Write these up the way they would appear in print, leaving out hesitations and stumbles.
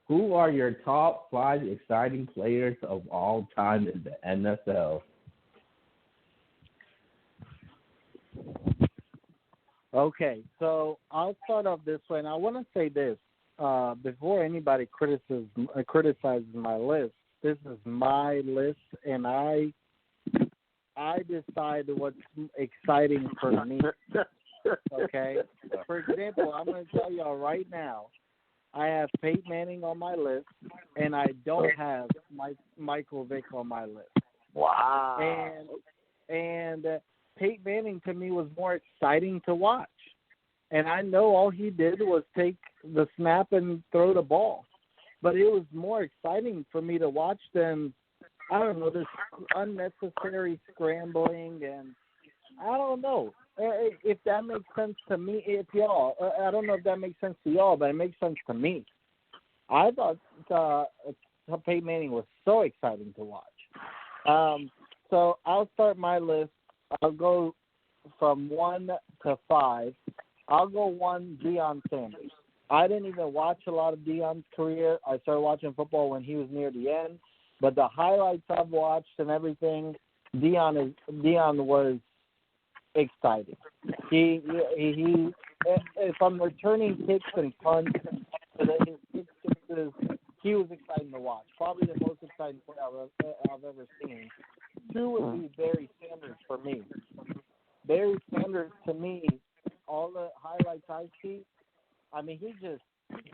Who are your top 5 exciting players of all time in the NFL? Okay, so I'll start off this way, and I want to say this before anybody criticizes my list. This is my list, and I decide what's exciting for me. Okay, for example, I'm going to tell y'all right now, I have Peyton Manning on my list, and I don't have Michael Vick on my list. Wow. And Peyton Manning to me was more exciting to watch. And I know all he did was take the snap and throw the ball. But it was more exciting for me to watch than, I don't know, this unnecessary scrambling. And I don't know if that makes sense to me. I don't know if that makes sense to y'all, but it makes sense to me. I thought Peyton Manning was so exciting to watch. So I'll start my list. I'll go from 1 to 5. I'll go 1, Deion Sanders. I didn't even watch a lot of Deion's career. I started watching football when he was near the end. But the highlights I've watched and everything, Deion was exciting. He from returning kicks and punts to his kick sixes, he was exciting to watch. Probably the most exciting player I've ever seen. 2 would be Barry Sanders for me. Barry Sanders, to me, all the highlights I see, I mean, he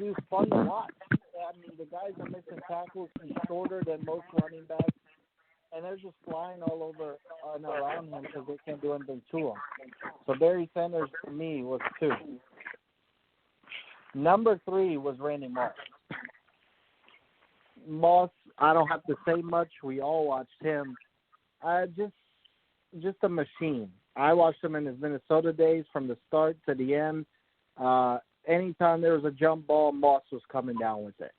was fun to watch. I mean, the guys are missing tackles. He's shorter than most running backs, and they're just flying all over and around him because they can't do anything to him. So Barry Sanders, for me, was 2. Number 3 was Randy Moss. Moss, I don't have to say much. We all watched him. Just a machine. I watched him in his Minnesota days from the start to the end. Anytime there was a jump ball, Moss was coming down with it.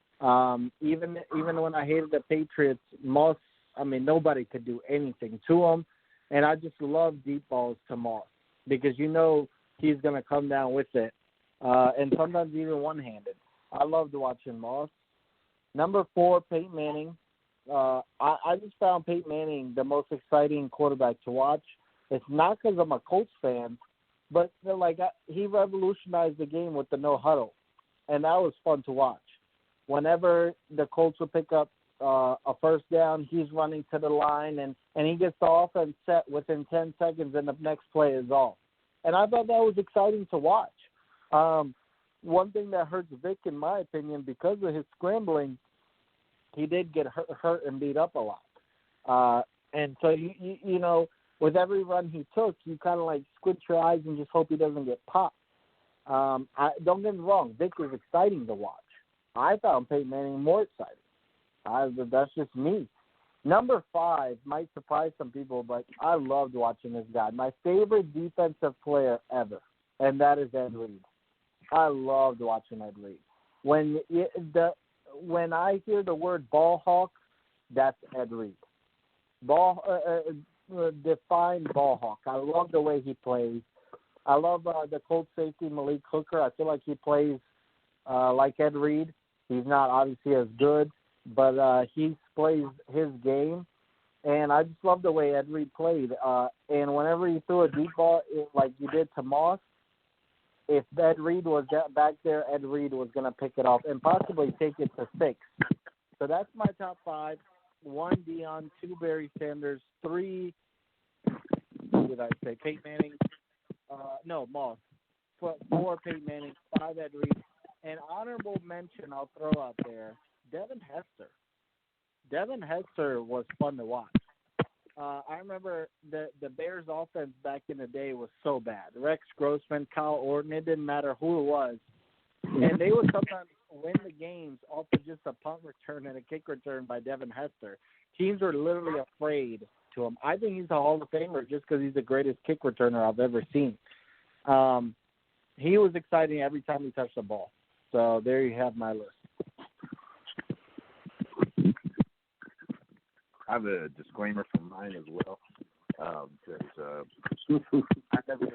Even when I hated the Patriots, Moss, I mean, nobody could do anything to him. And I just love deep balls to Moss because you know he's going to come down with it. And sometimes even one-handed. I loved watching Moss. Number 4, Peyton Manning. I just found Peyton Manning the most exciting quarterback to watch. It's not because I'm a Colts fan, but he revolutionized the game with the no huddle, and that was fun to watch. Whenever the Colts would pick up a first down, he's running to the line, and he gets the offense set within 10 seconds, and the next play is off. And I thought that was exciting to watch. One thing that hurts Vic, in my opinion, because of his scrambling, he did get hurt and beat up a lot. And so, you know, with every run he took, you kind of squint your eyes and just hope he doesn't get popped. Don't get me wrong, Vic was exciting to watch. I found Peyton Manning more exciting. That's just me. Number 5 might surprise some people, but I loved watching this guy. My favorite defensive player ever, and that is Ed Reed. I loved watching Ed Reed. When I hear the word ball hawk, that's Ed Reed. Defined ball hawk. I love the way he plays. I love the Colts safety Malik Hooker. I feel like he plays like Ed Reed. He's not obviously as good, but he plays his game. And I just love the way Ed Reed played. And whenever he threw a deep ball, like you did to Moss, if Ed Reed was back there, Ed Reed was going to pick it off and possibly take it to 6. So that's my top 5. 1, Deion. 2, Barry Sanders. 3, who did I say? Peyton Manning. Moss. 4, Peyton Manning. 5, Ed Reed. An honorable mention I'll throw out there, Devin Hester. Devin Hester was fun to watch. I remember the Bears' offense back in the day was so bad. Rex Grossman, Kyle Orton, it didn't matter who it was. And they would sometimes win the games off of just a punt return and a kick return by Devin Hester. Teams were literally afraid to him. I think he's a Hall of Famer just because he's the greatest kick returner I've ever seen. He was exciting every time he touched the ball. So there you have my list. I have a disclaimer from mine as well. I never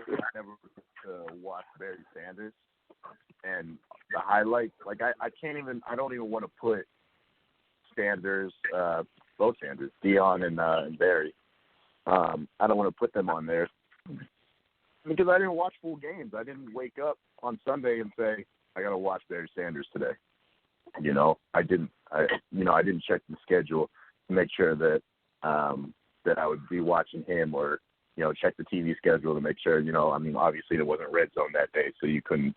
watched Barry Sanders, and the highlights. Like I don't even want to put Sanders, both Sanders, Dion and Barry. I don't want to put them on there because I didn't watch full games. I didn't wake up on Sunday and say I got to watch Barry Sanders today. I didn't check the schedule to make sure that that I would be watching him, or check the TV schedule to make sure. Obviously there wasn't red zone that day, so you couldn't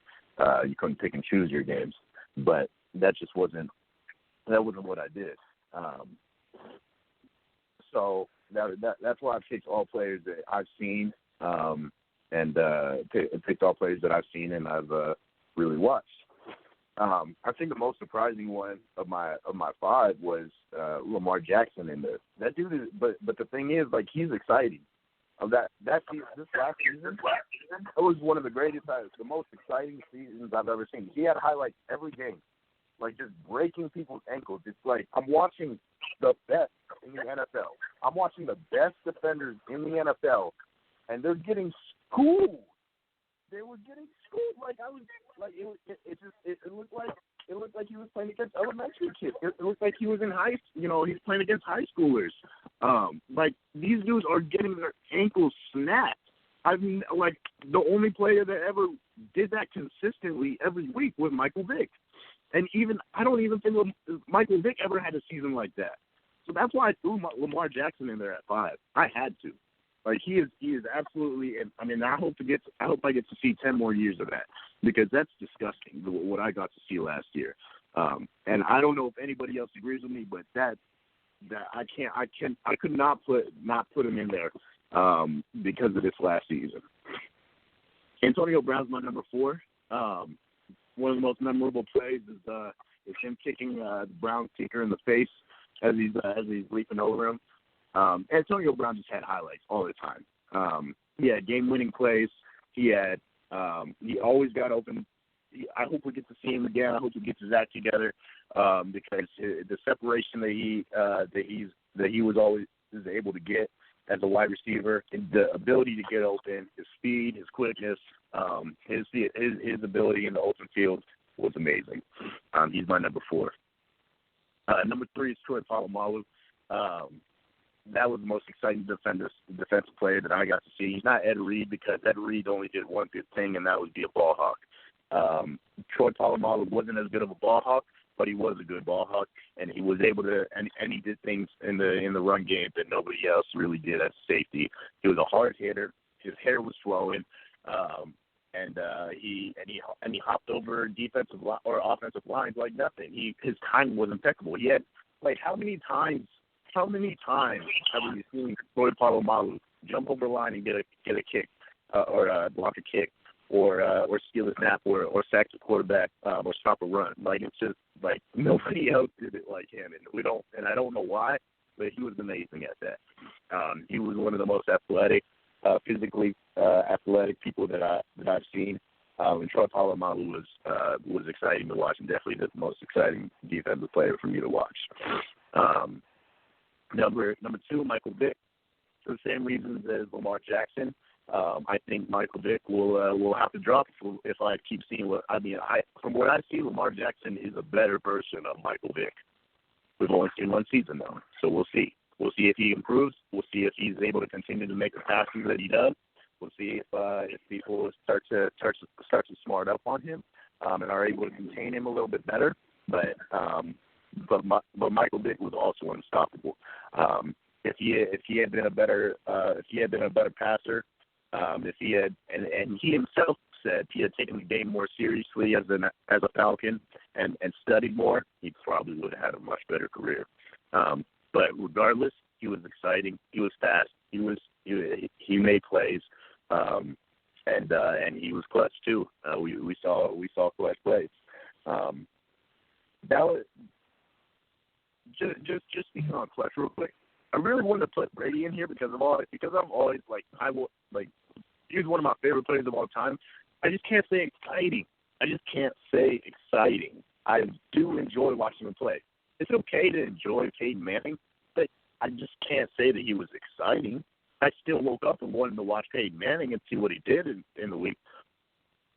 pick and choose your games. But that just wasn't what I did. So that's why I picked all players that I've seen, and picked all players that I've seen and I've really watched. I think the most surprising one of my five was Lamar Jackson in there. That dude is, but the thing is, like, he's exciting. This last season, it was one of the most exciting seasons I've ever seen. He had highlights every game, like just breaking people's ankles. It's like I'm watching the best in the NFL. I'm watching the best defenders in the NFL, and they're getting schooled. They were getting schooled. Like I was, like it looked like he was playing against elementary kids. It looked like he was in he's playing against high schoolers. Like these dudes are getting their ankles snapped. Like the only player that ever did that consistently every week was Michael Vick, and I don't even think Michael Vick ever had a season like that. So that's why I threw Lamar Jackson in there at 5. I had to. Like he is absolutely. I hope I get to see 10 more years of that, because that's disgusting what I got to see last year. And I don't know if anybody else agrees with me, but that I could not put him in there because of this last season. Antonio Brown's my number 4. One of the most memorable plays is him kicking the Browns kicker in the face as he's leaping over him. Antonio Brown just had highlights all the time. He had game-winning plays. He always got open. I hope we get to see him again. I hope we get to Zach together, because the separation that he was always able to get as a wide receiver, and the ability to get open, his speed, his quickness, his ability in the open field was amazing. He's my number 4. Number 3 is Troy Polamalu. That was the most exciting defensive player that I got to see. He's not Ed Reed, because Ed Reed only did one good thing, and that was be a ball hawk. Troy Polamalu wasn't as good of a ball hawk, but he was a good ball hawk, and he was able to, and he did things in the run game that nobody else really did as safety. He was a hard hitter. His hair was flowing, and he hopped over defensive or offensive lines like nothing. His timing was impeccable. He had, like, how many times have we seen Troy Polamalu jump over the line and get a kick, or block a kick, or steal a snap, or sack the quarterback, or stop a run? Like, it's just like nobody else did it like him, and I don't know why, but he was amazing at that. He was one of the most athletic, physically athletic people that I've seen. And Troy Polamalu was exciting to watch, and definitely the most exciting defensive player for me to watch. Number 2, Michael Vick, for the same reasons as Lamar Jackson. I think Michael Vick will have to drop if I keep seeing from what I see, Lamar Jackson is a better version of Michael Vick. We've only seen one season though, so we'll see. We'll see if he improves. We'll see if he's able to continue to make the passes that he does. We'll see if people start to smart up on him, and are able to contain him a little bit better. But Michael Vick was also unstoppable. If he had been a better passer, if he had, and he himself said he had taken the game more seriously as a Falcon and studied more, he probably would have had a much better career. But regardless, he was exciting. He was fast. He made plays, and he was clutch too. We saw clutch plays. That was just speaking on clutch real quick. I really wanted to put Brady in here because I'm always like he's one of my favorite players of all time. I just can't say exciting. I do enjoy watching him play. It's okay to enjoy Peyton Manning, but I just can't say that he was exciting. I still woke up and wanted to watch Peyton Manning and see what he did in the week.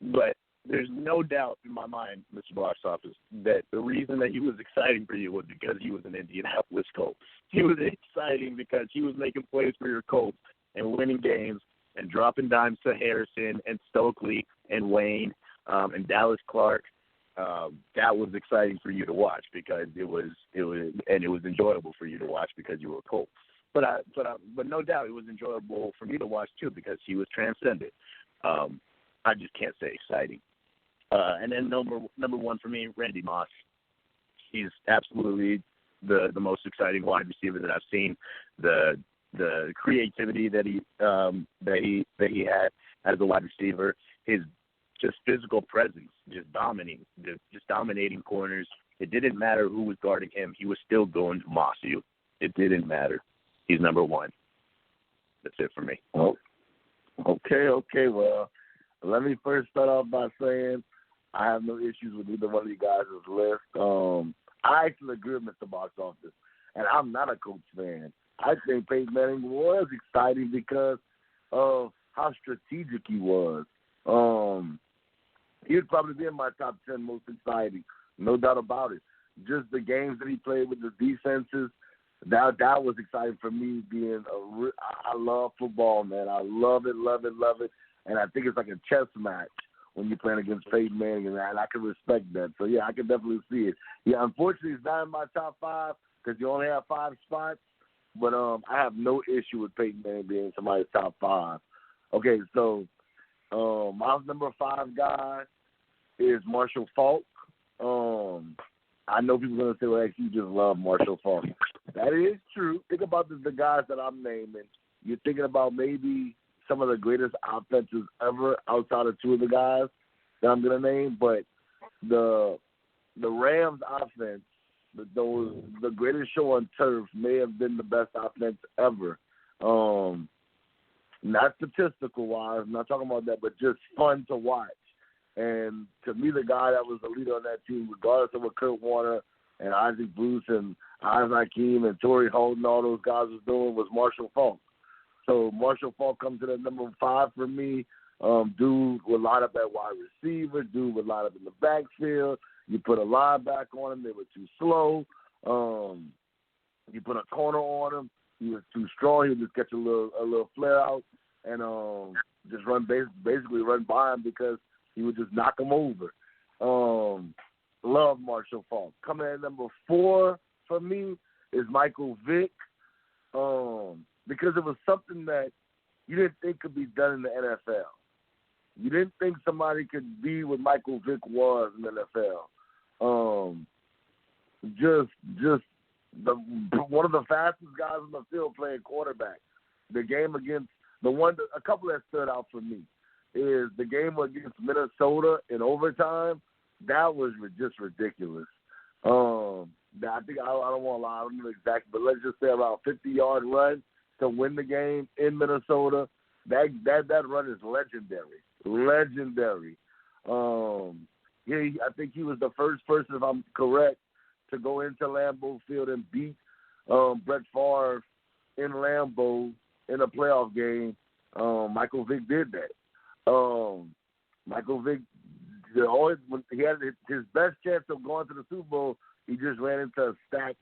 But there's no doubt in my mind, Mr. Box Office, that the reason that he was exciting for you was because he was an Indianapolis Colt. He was exciting because he was making plays for your Colts and winning games and dropping dimes to Harrison and Stokely and Wayne and Dallas Clark. That was exciting for you to watch because it was enjoyable for you to watch because you were a Colt. But no doubt it was enjoyable for me to watch too because he was transcendent. I just can't say exciting. And then number one for me, Randy Moss. He's absolutely the most exciting wide receiver that I've seen. The creativity that he had as a wide receiver, his just physical presence, just dominating corners. It didn't matter who was guarding him; he was still going to moss you. It didn't matter. He's number one. That's it for me. Oh, okay. Well, let me first start off by saying I have no issues with either one of you guys' list. I actually agree with Mr. Box Office, and I'm not a Colts fan. I think Peyton Manning was exciting because of how strategic he was. He would probably be in my top 10 most exciting, no doubt about it. Just the games that he played with the defenses, that was exciting for me. I love football, man. I love it, and I think it's like a chess match when you're playing against Peyton Manning, and I can respect that. So yeah, I can definitely see it. Yeah, unfortunately, it's not in my top 5 because you only have 5 spots. But I have no issue with Peyton Manning being somebody's top 5. Okay, so my number 5 guy is Marshall Faulk. I know people are going to say, well, actually, you just love Marshall Faulk. That is true. Think about the guys that I'm naming. You're thinking about maybe some of the greatest offenses ever outside of 2 of the guys that I'm going to name. But the Rams offense, the greatest show on turf, may have been the best offense ever. Not statistical-wise, I'm not talking about that, but just fun to watch. And to me, the guy that was the leader on that team, regardless of what Kurt Warner and Isaac Bruce and Isaac Hakeem and Torrey Holt and all those guys was doing, was Marshall Faulk. So Marshall Faulk comes in at number 5 for me. Dude would line up at wide receiver. Dude would line up in the backfield. You put a linebacker on him, they were too slow. You put a corner on him, he was too strong. He would just catch a little flare out and just basically run by him because he would just knock him over. Love Marshall Faulk. Coming in at number 4 for me is Michael Vick, because it was something that you didn't think could be done in the NFL. You didn't think somebody could be what Michael Vick was in the NFL. One of the fastest guys on the field playing quarterback. The game against a couple that stood out for me is the game against Minnesota in overtime. That was just ridiculous. I think I don't want to lie, I don't know exactly, but let's just say around 50-yard run to win the game in Minnesota. That run is legendary. I think he was the first person, if I'm correct, to go into Lambeau Field and beat Brett Favre in Lambeau in a playoff game. Michael Vick did that. Michael Vick, when he had his best chance of going to the Super Bowl, he just ran into a stacked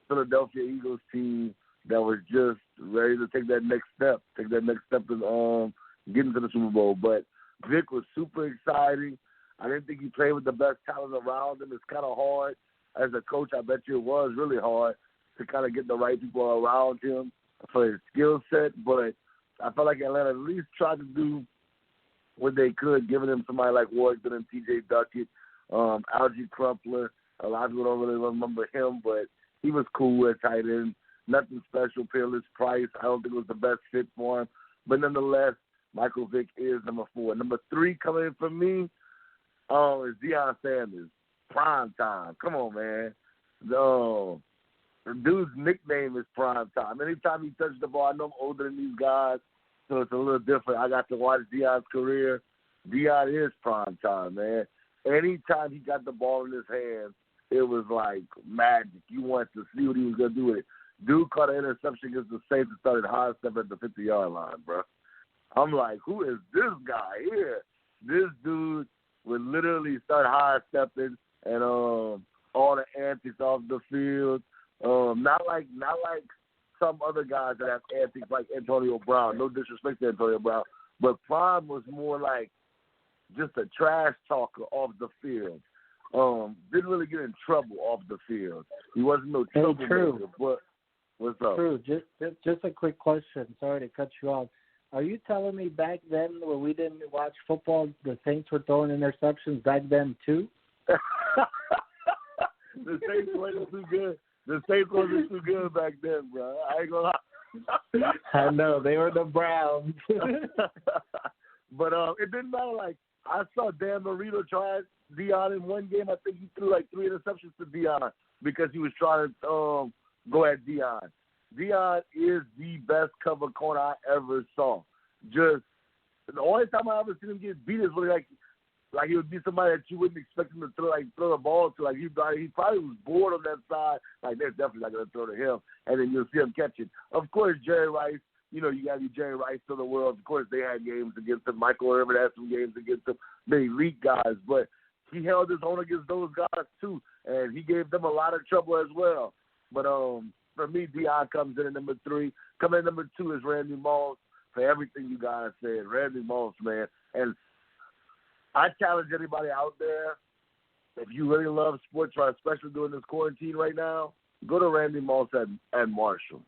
Philadelphia Eagles team that was just ready to take that next step and get into the Super Bowl. But Vic was super exciting. I didn't think he played with the best talent around him. It's kind of hard. As a coach, I bet you it was really hard to kind of get the right people around him for his skill set. But I felt like Atlanta at least tried to do what they could, giving him somebody like Warrington and T.J. Duckett, Algie Crumpler. A lot of people don't really remember him, but he was cool at tight end. Nothing special. Peerless Price, I don't think it was the best fit for him. But nonetheless, Michael Vick is number 4. Number 3 coming in for me is Deion Sanders. Prime time. Come on, man. The dude's nickname is Prime Time. Anytime he touches the ball, I know I'm older than these guys, so it's a little different. I got to watch Deion's career. Deion is Prime Time, man. Anytime he got the ball in his hands, it was like magic. You wanted to see what he was going to do with it. Dude caught an interception against the Saints and started high step at the 50-yard line, bro. I'm like, who is this guy here? This dude would literally start high stepping and all the antics off the field. Not like some other guys that have antics like Antonio Brown. No disrespect to Antonio Brown, but Prime was more like just a trash talker off the field. Didn't really get in trouble off the field. He wasn't no troublemaker. But what's up? True. Just a quick question. Sorry to cut you off. Are you telling me back then when we didn't watch football, the Saints were throwing interceptions back then too? The Saints wasn't too good. The Saints wasn't too good back then, bro. I ain't gonna lie. I know. They were the Browns. But it didn't matter. Like, I saw Dan Marino try Deion in one game. I think he threw like 3 interceptions to Deion because he was trying to go at Deion. Deion is the best cover corner I ever saw. Just the only time I ever seen him get beat is when like he would be somebody that you wouldn't expect him to throw the ball to. Like he probably was bored on that side. Like they're definitely not gonna throw to him, and then you'll see him catch it. Of course, Jerry Rice. You know, you got your Jerry Rice to the world. Of course, they had games against him. Michael Irvin had some games against him. The elite guys, but he held his own against those guys too, and he gave them a lot of trouble as well. But for me, Deion comes in at number 3. Coming in at number 2 is Randy Moss. For everything you guys said, Randy Moss, man. And I challenge anybody out there, if you really love sports, especially during this quarantine right now, go to Randy Moss at Marshall.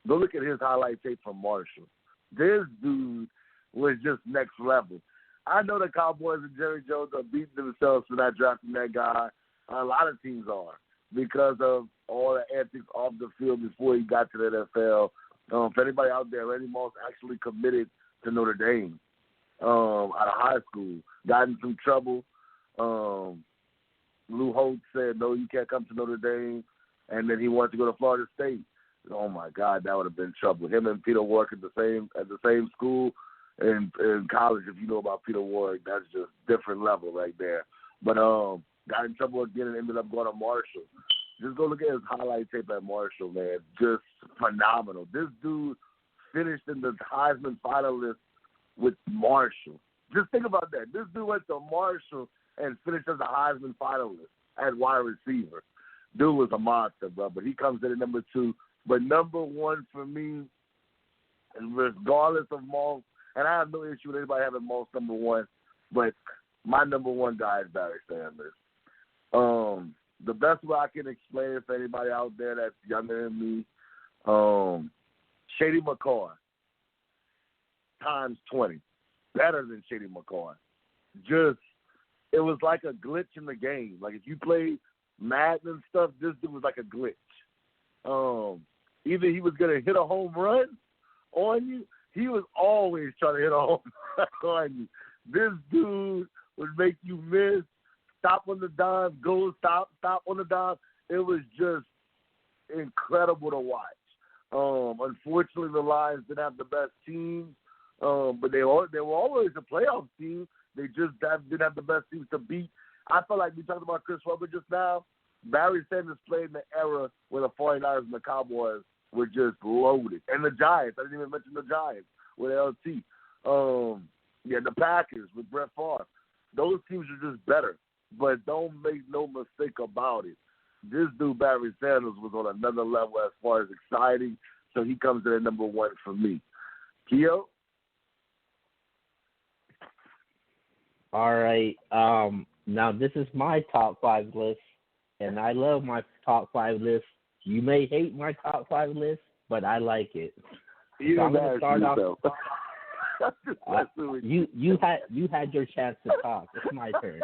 Go look at his highlight tape from Marshall. This dude was just next level. I know the Cowboys and Jerry Jones are beating themselves for not drafting that guy. A lot of teams are because of all the antics off the field before he got to the NFL. For anybody out there, Randy Moss actually committed to Notre Dame out of high school. Got in some trouble. Lou Holtz said, no, you can't come to Notre Dame. And then he wanted to go to Florida State. Oh, my God, that would have been trouble. Him and Peter Warwick at the same school in college. If you know about Peter Warwick, that's just different level right there. But got in trouble again and ended up going to Marshall. Just go look at his highlight tape at Marshall, man. Just phenomenal. This dude finished in the Heisman finalist with Marshall. Just think about that. This dude went to Marshall and finished as a Heisman finalist at wide receiver. Dude was a monster, bro. But he comes in at number 2. But number 1 for me, regardless of Moss, and I have no issue with anybody having Moss number 1, but my number 1 guy is Barry Sanders. The best way I can explain it for anybody out there that's younger than me, Shady McCoy times 20. Better than Shady McCoy. Just, it was like a glitch in the game. Like if you play Madden and stuff, this dude was like a glitch. Either he was going to hit a home run on you, he was always trying to hit a home run on you. This dude would make you miss, stop on the dime, go, stop on the dime. It was just incredible to watch. Unfortunately, the Lions didn't have the best team, but they were always a playoff team. They just didn't have the best teams to beat. I felt like we talked about Chris Webber just now. Barry Sanders played in the era where the 49ers and the Cowboys were just loaded. And the Giants. I didn't even mention the Giants with LT. The Packers with Brett Favre. Those teams are just better. But don't make no mistake about it. This dude, Barry Sanders, was on another level as far as exciting. So he comes in at number 1 for me. Keo? All right. Now, this is my top 5 list. And I love my top 5 list. You may hate my top 5 list, but I like it. You I'm going to start off. You you had your chance to talk. It's my turn.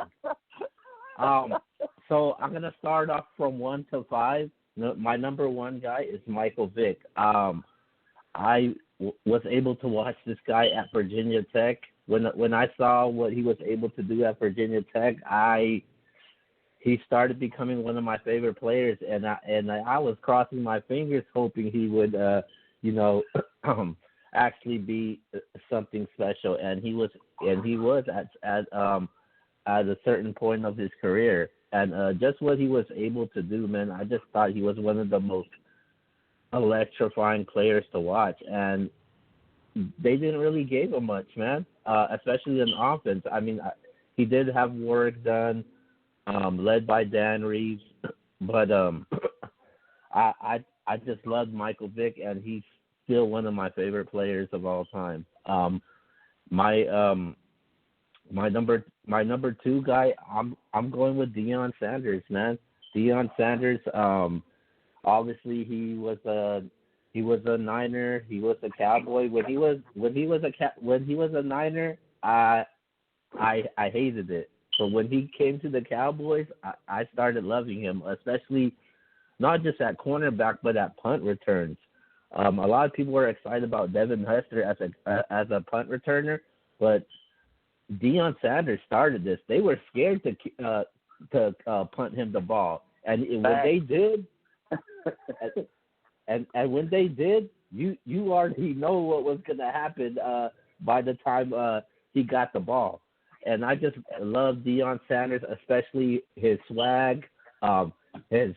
So I'm going to start off from 1 to 5. My number 1 guy is Michael Vick. I was able to watch this guy at Virginia Tech. When I saw what he was able to do at Virginia Tech, he started becoming one of my favorite players, and I was crossing my fingers hoping he would, actually be something special. And he was at a certain point of his career, and just what he was able to do, man. I just thought he was one of the most electrifying players to watch, and they didn't really give him much, man. Especially in offense. I mean, he did have work done, led by Dan Reeves, but I just loved Michael Vick, and he's still one of my favorite players of all time. My number two guy, I'm going with Deion Sanders, man. Deion Sanders, obviously he was a Niner, he was a Cowboy. When he was a Niner, I hated it. But when he came to the Cowboys, I started loving him, especially not just at cornerback but at punt returns. A lot of people were excited about Devin Hester as a punt returner, but Deion Sanders started this. They were scared to punt him the ball, and when they did, and when they did, you already know what was going to happen by the time he got the ball. And I just love Deion Sanders, especially his swag, his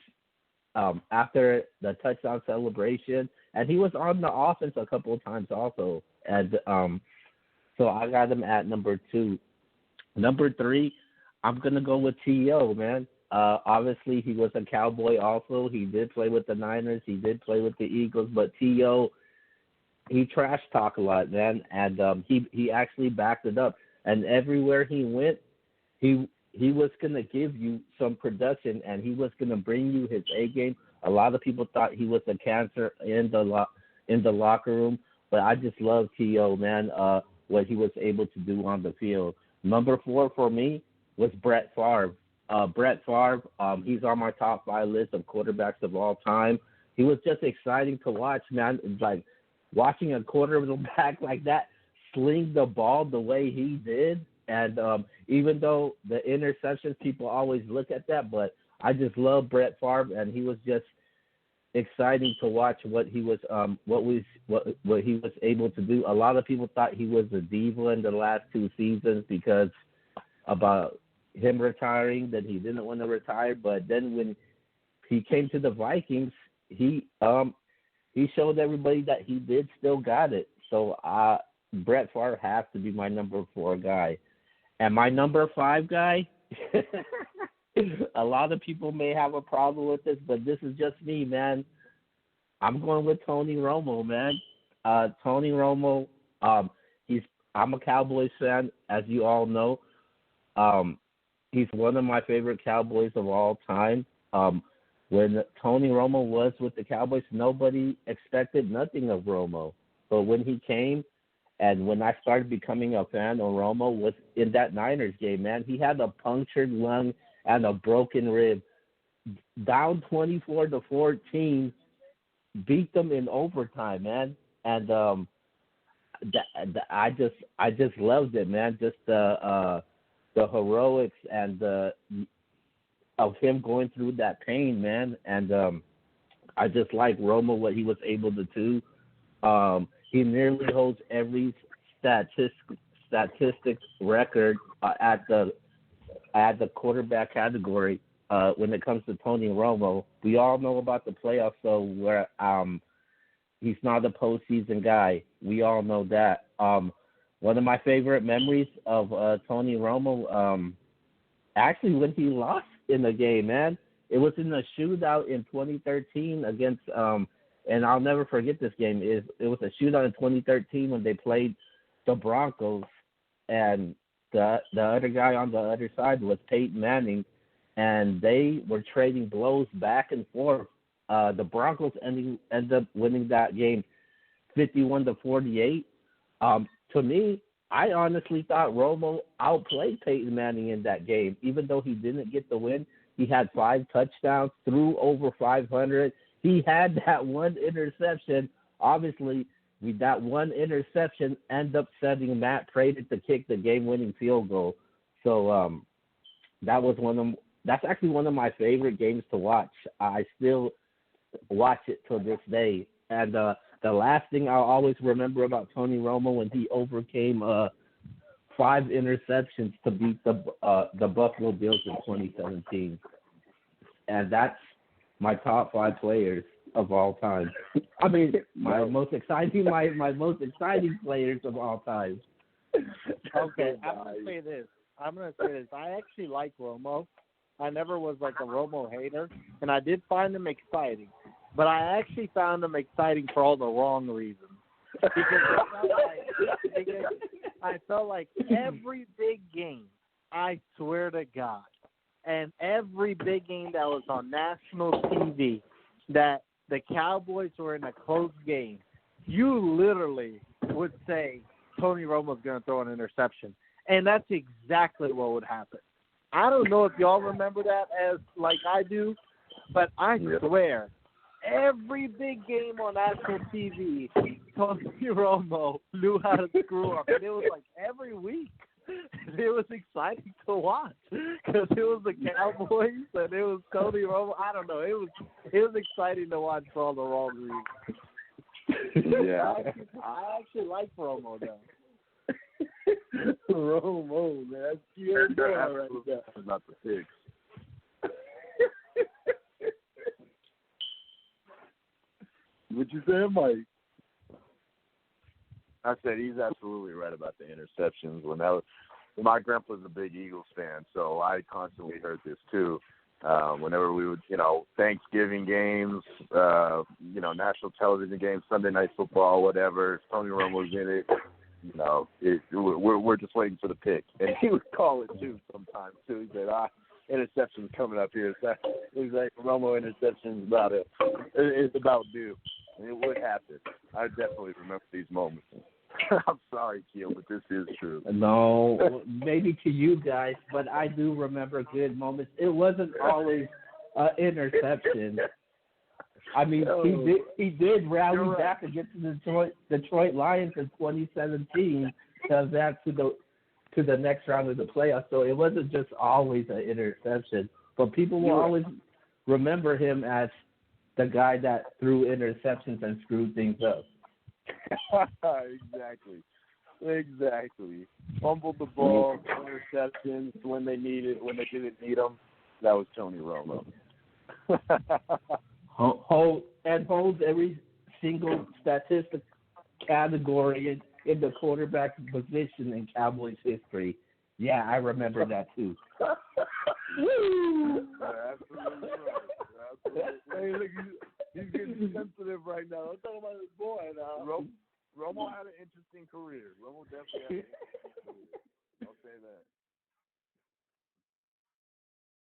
after the touchdown celebration, and he was on the offense a couple of times also. And so I got him at number 2. Number 3, I'm gonna go with T.O., man. Obviously, he was a Cowboy also. He did play with the Niners. He did play with the Eagles. But T.O., he trash talk a lot, man, and he actually backed it up. And everywhere he went, he was going to give you some production, and he was going to bring you his A game. A lot of people thought he was a cancer in the locker room, but I just love T.O., man, what he was able to do on the field. Number 4 for me was Brett Favre. Brett Favre, he's on my top 5 list of quarterbacks of all time. He was just exciting to watch, man. It's like watching a quarterback like that sling the ball the way he did. And even though the interceptions, people always look at that, but I just love Brett Favre, and he was just exciting to watch what he was what he was able to do. A lot of people thought he was a diva in the last 2 seasons because about him retiring, that he didn't want to retire. But then when he came to the Vikings, he showed everybody that he did still got it. So Brett Favre has to be my number 4 guy. And my number 5 guy, a lot of people may have a problem with this, but this is just me, man. I'm going with Tony Romo, man. Tony Romo, I'm a Cowboys fan, as you all know. He's one of my favorite Cowboys of all time. When Tony Romo was with the Cowboys, nobody expected nothing of Romo. But when he came, and when I started becoming a fan of Romo, was in that Niners game, man. He had a punctured lung and a broken rib. Down 24-14, beat them in overtime, man. And I just loved it, man. Just the heroics and of him going through that pain, man. And I just like Romo, what he was able to do. He nearly holds every statistics record at the quarterback category when it comes to Tony Romo. We all know about the playoffs, so where he's not a postseason guy. We all know that. One of my favorite memories of Tony Romo, actually when he lost in the game, man. It was in a shootout in 2013 against and I'll never forget this game. It was a shootout in 2013 when they played the Broncos, and the other guy on the other side was Peyton Manning, and they were trading blows back and forth. The Broncos ended up winning that game 51-48. To me, I honestly thought Romo outplayed Peyton Manning in that game. Even though he didn't get the win, he had 5 touchdowns, threw over 500. He had that one interception. Obviously, with that one interception, end up setting Matt Prater to kick the game-winning field goal. So that's actually one of my favorite games to watch. I still watch it till this day. And the last thing I'll always remember about Tony Romo, when he overcame 5 interceptions to beat the Buffalo Bills in 2017. And that's my top 5 players of all time. I mean, my most exciting players of all time. Okay, I have to say this. I'm gonna say this. I actually like Romo. I never was like a Romo hater, and I did find him exciting. But I actually found him exciting for all the wrong reasons. Because I felt like every big game, I swear to God, and every big game that was on national TV, that the Cowboys were in a close game, you literally would say Tony Romo's going to throw an interception. And that's exactly what would happen. I don't know if y'all remember that as like I do, but I swear, every big game on national TV, Tony Romo knew how to screw up. And it was like every week. It was exciting to watch because it was the Cowboys and it was Tony Romo. I don't know. It was exciting to watch for all the wrong reasons. Yeah. I actually like Romo though. Romo, man. That's cute. Right there. Not the picks. What you saying, Mike? I said he's absolutely right about the interceptions. My grandpa's a big Eagles fan, so I constantly heard this too. Whenever we would, Thanksgiving games, national television games, Sunday night football, whatever, if Tony Romo's in it, we're just waiting for the pick. And he would call it too sometimes too. He said, interception's coming up here. So he's like, Romo interception's about it. It's about due. And it would happen. I definitely remember these moments. I'm sorry, Keel, but this is true. No, maybe to you guys, but I do remember good moments. It wasn't always an interception. I mean, he did rally back against the Detroit Lions in 2017 to advance to the next round of the playoffs. So it wasn't just always an interception, but people will always remember him as the guy that threw interceptions and screwed things up. Exactly. Fumbled the ball, interceptions when they didn't need them. That was Tony Romo. And holds every single statistic category in the quarterback position in Cowboys history. Yeah, I remember that too. Absolutely right. Hey, look, he's getting sensitive right now. I'm talking about his boy now. Romo had an interesting career. Romo definitely had